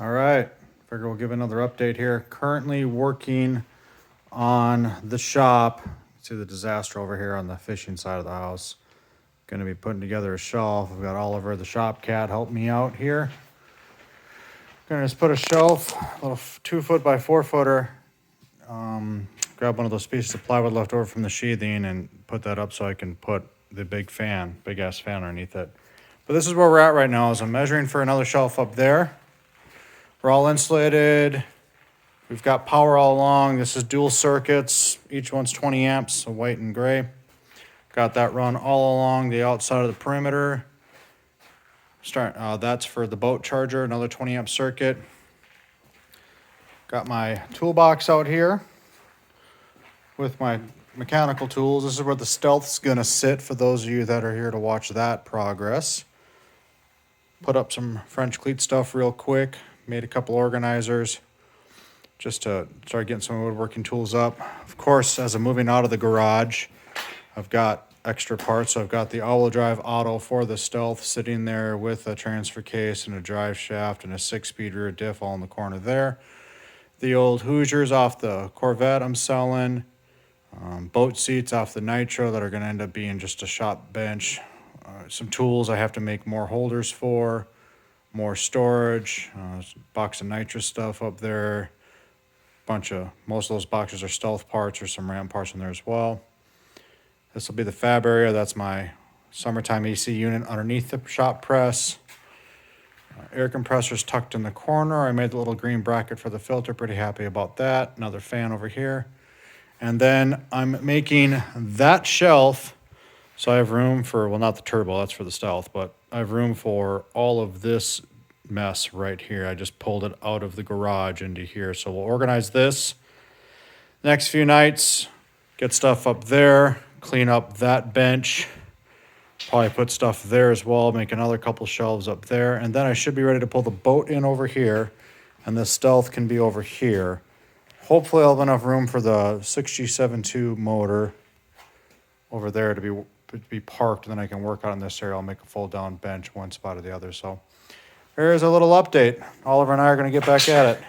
All right, figure we'll give another update here. Currently working on the shop. See the disaster over here on the fishing side of the house. Gonna be putting together a shelf. I've got Oliver, the shop cat, help me out here. Gonna just put a shelf, a little 2 foot by 4 footer. Grab one of those pieces of plywood left over from the sheathing and put that up so I can put the big ass fan underneath it. But this is where we're at right now. Is I'm measuring for another shelf up there. We're all insulated. We've got power all along. This is dual circuits. Each one's 20 amps, so white and gray. Got that run all along the outside of the perimeter. That's for the boat charger, another 20 amp circuit. Got my toolbox out here with my mechanical tools. This is where the Stealth's gonna sit for those of you that are here to watch that progress. Put up some French cleat stuff real quick. Made a couple organizers just to start getting some woodworking tools up. Of course, as I'm moving out of the garage, I've got extra parts. So I've got the all-wheel drive auto for the Stealth sitting there with a transfer case and a drive shaft and a 6-speed rear diff all in the corner there. The old Hoosiers off the Corvette I'm selling. Boat seats off the Nitro that are going to end up being just a shop bench. Some tools I have to make more holders for. More storage. Box of nitrous stuff up there. Most of those boxes are Stealth parts or some Ram parts in there as well. This will be the fab area. That's my summertime AC unit underneath the shop press. Air compressor's tucked in the corner. I made the little green bracket for the filter. Pretty happy about that. Another fan over here. And then I'm making that shelf. So I have room for, well, not the turbo, that's for the Stealth, but I have room for all of this mess right here. I just pulled it out of the garage into here. So we'll organize this next few nights, get stuff up there, clean up that bench, probably put stuff there as well, make another couple shelves up there, and then I should be ready to pull the boat in over here, and the Stealth can be over here. Hopefully I'll have enough room for the 6G72 motor over there to be parked, and then I can work out in this area. I'll make a fold down bench one spot or the other. So here's a little update. Oliver and I are going to get back at it.